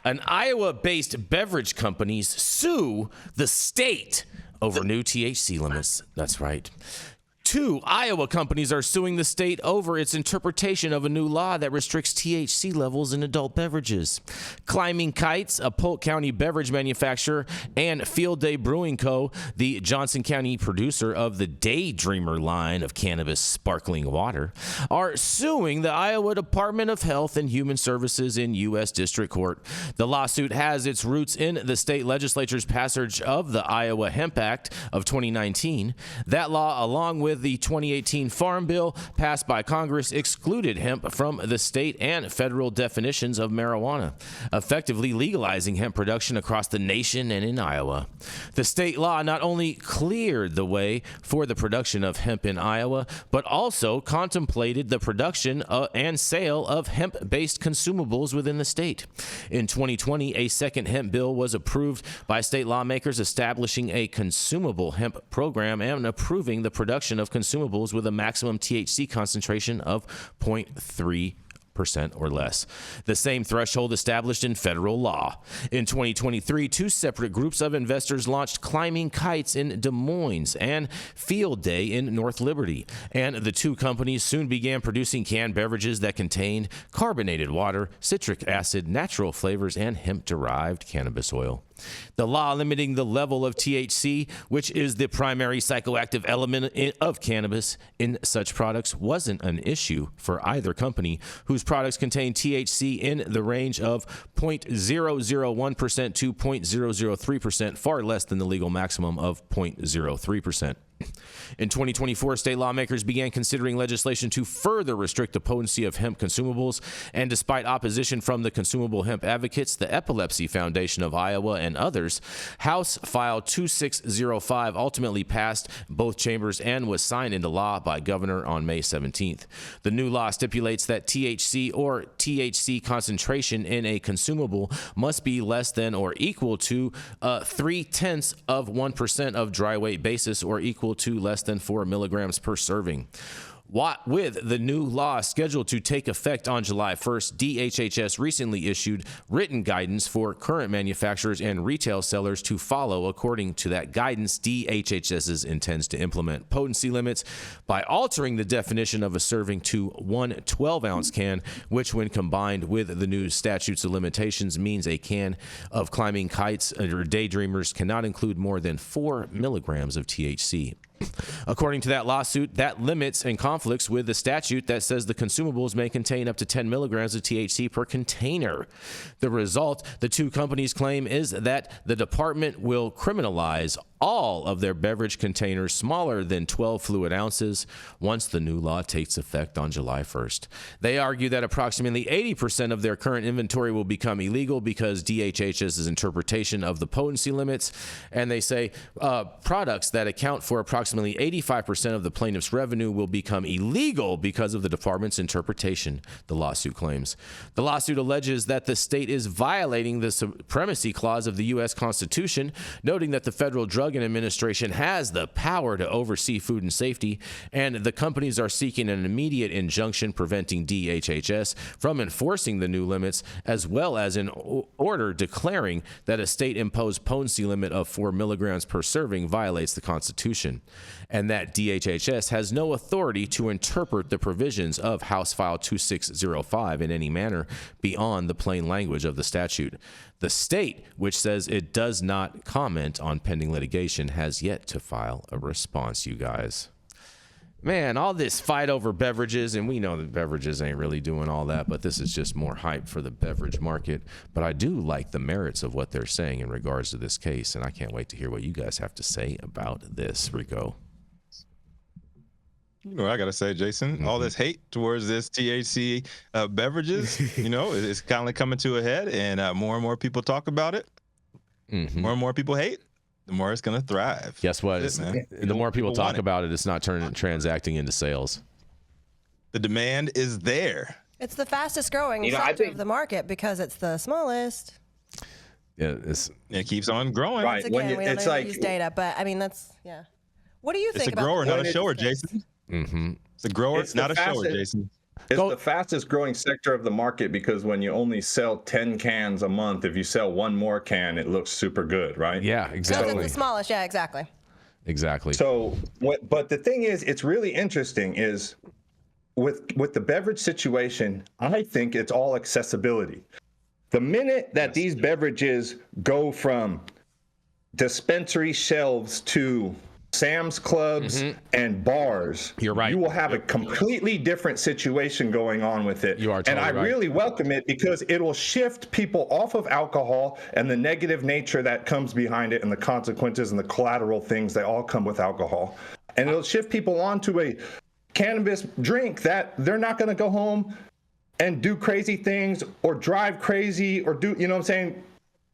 An Iowa-based beverage companies sue the state over new THC limits. That's right. 2 Iowa companies are suing the state over its interpretation of a new law that restricts THC levels in adult beverages. Climbing Kites, a Polk County beverage manufacturer, and Field Day Brewing Co., the Johnson County producer of the Daydreamer line of cannabis sparkling water, are suing the Iowa Department of Health and Human Services in U.S. District Court. The lawsuit has its roots in the state legislature's passage of the Iowa Hemp Act of 2019. That law, along with the 2018 Farm Bill passed by Congress, excluded hemp from the state and federal definitions of marijuana, effectively legalizing hemp production across the nation and in Iowa. The state law not only cleared the way for the production of hemp in Iowa, but also contemplated the production and sale of hemp-based consumables within the state. In 2020, a second hemp bill was approved by state lawmakers, establishing a consumable hemp program and approving the production of consumables with a maximum THC concentration of 0.3% or less, the same threshold established in federal law. In 2023, 2 separate groups of investors launched Climbing Kites in Des Moines and Field Day in North Liberty, and the 2 companies soon began producing canned beverages that contained carbonated water, citric acid, natural flavors, and hemp-derived cannabis oil. The law limiting the level of THC, which is the primary psychoactive element of cannabis, in such products wasn't an issue for either company, whose products contain THC in the range of 0.001% to 0.003%, far less than the legal maximum of 0.03%. In 2024, state lawmakers began considering legislation to further restrict the potency of hemp consumables, and despite opposition from the consumable hemp advocates, the Epilepsy Foundation of Iowa, and others, House File 2605 ultimately passed both chambers and was signed into law by Governor on May 17th. The new law stipulates that THC or THC concentration in a consumable must be less than or equal to 0.3% of dry weight basis, or equal to less than 4 milligrams per serving. With the new law scheduled to take effect on July 1st, DHHS recently issued written guidance for current manufacturers and retail sellers to follow. According to that guidance, DHHS intends to implement potency limits by altering the definition of a serving to 1 12-ounce can, which when combined with the new statutes of limitations means a can of Climbing Kites or Daydreamers cannot include more than 4 milligrams of THC. According to that lawsuit, that limits and conflicts with the statute that says the consumables may contain up to 10 milligrams of THC per container. The result, the 2 companies claim, is that the department will criminalize all of their beverage containers smaller than 12 fluid ounces once the new law takes effect on July 1st. They argue that approximately 80% of their current inventory will become illegal because DHHS's interpretation of the potency limits, and they say products that account for approximately 85% of the plaintiff's revenue will become illegal because of the department's interpretation, the lawsuit claims. The lawsuit alleges that the state is violating the supremacy clause of the U.S. Constitution, noting that the Federal Drug Administration has the power to oversee food and safety, and the companies are seeking an immediate injunction preventing DHHS from enforcing the new limits, as well as an order declaring that a state-imposed potency limit of 4 milligrams per serving violates the Constitution, and that DHHS has no authority to interpret the provisions of House File 2605 in any manner beyond the plain language of the statute. The state, which says it does not comment on pending litigation, has yet to file a response, you guys. Man, all this fight over beverages, and we know that beverages ain't really doing all that, but this is just more hype for the beverage market. But I do like the merits of what they're saying in regards to this case, and I can't wait to hear what you guys have to say about this, Rico. You know what I gotta say, Jason? All this hate towards this THC beverages, it's kind of coming to a head, and more and more people talk about it. More and more people hate. The more it's gonna thrive. Guess what? The more people talk about it, it's not transacting into sales. The demand is there. It's the fastest growing sector of the market because it's the smallest. Yeah, it keeps on growing. Right. Again, we don't use data, but I mean What do you think about? It's a grower, not a shower, Jason. Mm-hmm. It's a grower, not a shower, Jason. It's the fastest growing sector of the market because when you only sell 10 cans a month, if you sell one more can, it looks super good, right? Yeah, exactly. It's the smallest. Yeah, exactly. Exactly. So, but the thing is, it's really interesting is with the beverage situation, I think it's all accessibility. The minute that these beverages go from dispensary shelves to Sam's Clubs and bars, you're right. You will have a completely different situation going on with it. You are totally and I really welcome it because it will shift people off of alcohol and the negative nature that comes behind it and the consequences and the collateral things that all come with alcohol. And it'll shift people onto a cannabis drink that they're not going to go home and do crazy things or drive crazy or do, you know what I'm saying?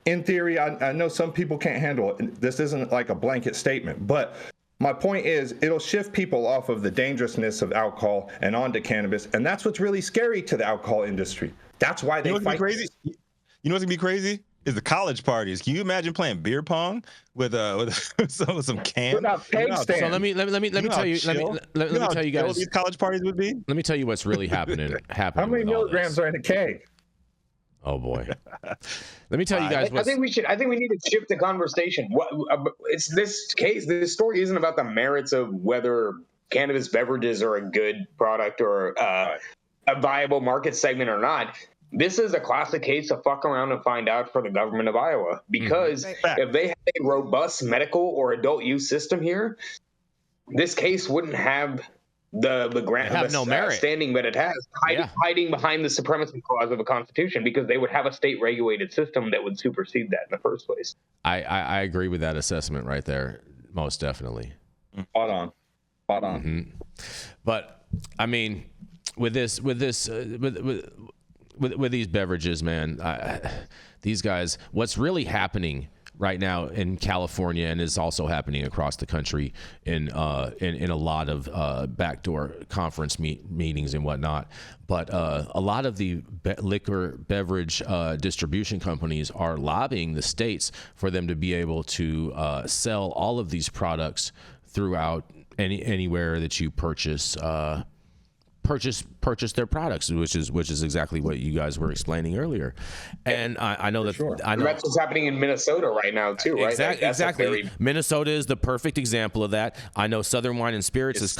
In theory, I know some people can't handle it. This isn't like a blanket statement, but my point is it'll shift people off of the dangerousness of alcohol and onto cannabis, and that's what's really scary to the alcohol industry. That's why they fight. Crazy? You know what's gonna be crazy? Is the college parties. Can you imagine playing beer pong with some cans? So let me tell you. Let me tell you guys. These college parties would be. Let me tell you what's really happening. How many milligrams are in a keg? Oh boy. Let me tell you guys. I think we need to shift the conversation. It's this story isn't about the merits of whether cannabis beverages are a good product or a viable market segment or not. This is a classic case to fuck around and find out for the government of Iowa, because if they had a robust medical or adult use system here, this case wouldn't have the grant no merit standing that it has, hiding behind the supremacy clause of the Constitution, because they would have a state regulated system that would supersede that in the first place. I agree with that assessment right there, most definitely. Spot on. Mm-hmm. But I mean, with these beverages, man, these guys, what's really happening right now in California, and is also happening across the country in a lot of backdoor conference meetings and whatnot. But a lot of the liquor beverage distribution companies are lobbying the states for them to be able to sell all of these products throughout anywhere that you purchase their products, which is exactly what you guys were explaining earlier. And I know that I know that's what's happening in Minnesota right now too, right? Exactly. Minnesota is the perfect example of that. I know Southern Wine and Spirits is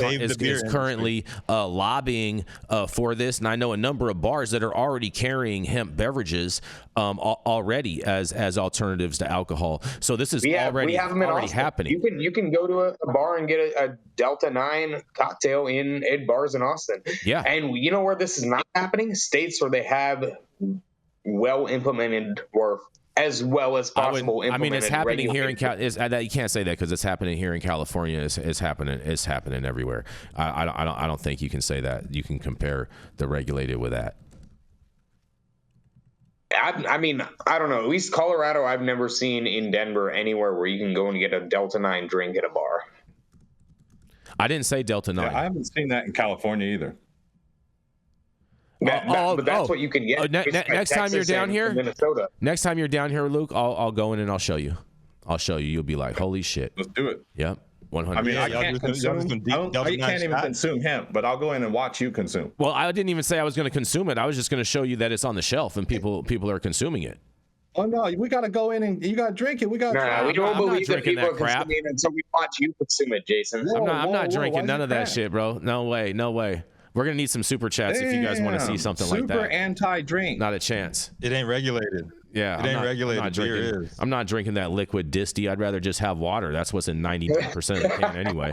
currently lobbying for this, and I know a number of bars that are already carrying hemp beverages already as alternatives to alcohol. So this is already happening. You can go to a bar and get a Delta 9 cocktail in bars in Austin. Yeah. And you know where this is not happening? States where they have well implemented, or as well as possible implemented. I mean, it's happening here in California. You can't say that because it's happening here in California. It's happening everywhere. I don't think you can say that. You can compare the regulated with that. I mean, I don't know. At least Colorado, I've never seen in Denver anywhere where you can go and get a Delta 9 drink at a bar. I didn't say Delta 9. Yeah, I haven't seen that in California either. But that's what you can get. Next time you're down here, Minnesota. Next time you're down here, Luke, I'll go in and I'll show you. You'll be like, holy shit. Let's do it. Yep. 100. I mean, I can't even consume hemp, but I'll go in and watch you consume. Well, I didn't even say I was going to consume it. I was just going to show you that it's on the shelf and people are consuming it. Oh no, we got to go in and you got to drink it. We don't believe that people are consuming it until we watch you consume it, Jason. I'm not drinking none of that shit, bro. No way. We're gonna need some super chats if you guys want to see something like that. Super anti-drink. Not a chance. It ain't regulated. Yeah, it ain't regulated. I'm not drinking that liquid disty. I'd rather just have water. That's what's in 99% of the can anyway.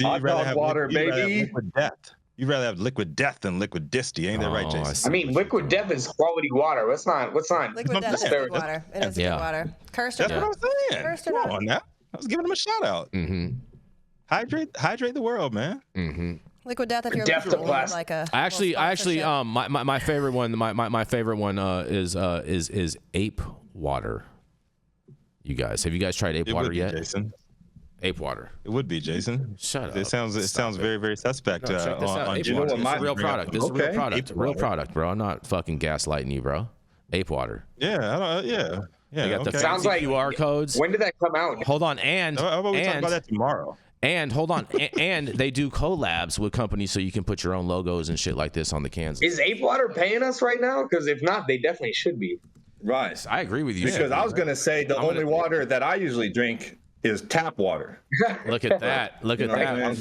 Hot dog water, baby. Liquid death. You'd rather have liquid death than liquid disty, ain't that right, Jason? I mean, liquid death is quality water. Let's not. Liquid death is good water. It is good water. Cursed or not. That's what I'm saying. Cursed or not. Come on now. I was giving him a shout out. Mm-hmm. Hydrate the world, man. Mm-hmm. Liquid death if you're like a. I actually, my favorite one, my favorite one is ape water. You guys, have you guys tried ape water yet? Jason. Ape water. It would be, Jason. Shut up. It sounds very, very suspect. No, check this out. Ape water. It's a real product. This is a real product. Real product, bro. I'm not fucking gaslighting you, bro. Ape water. Yeah. They got the sounds like QR codes. When did that come out? Hold on, and how about we talk about that tomorrow? And hold on, and they do collabs with companies so you can put your own logos and shit like this on the cans. Is Ape Water paying us right now? Because if not, they definitely should be. Right. I agree with you. Because I was going to say the only water that I usually drink is tap water. Look at that. Look at that.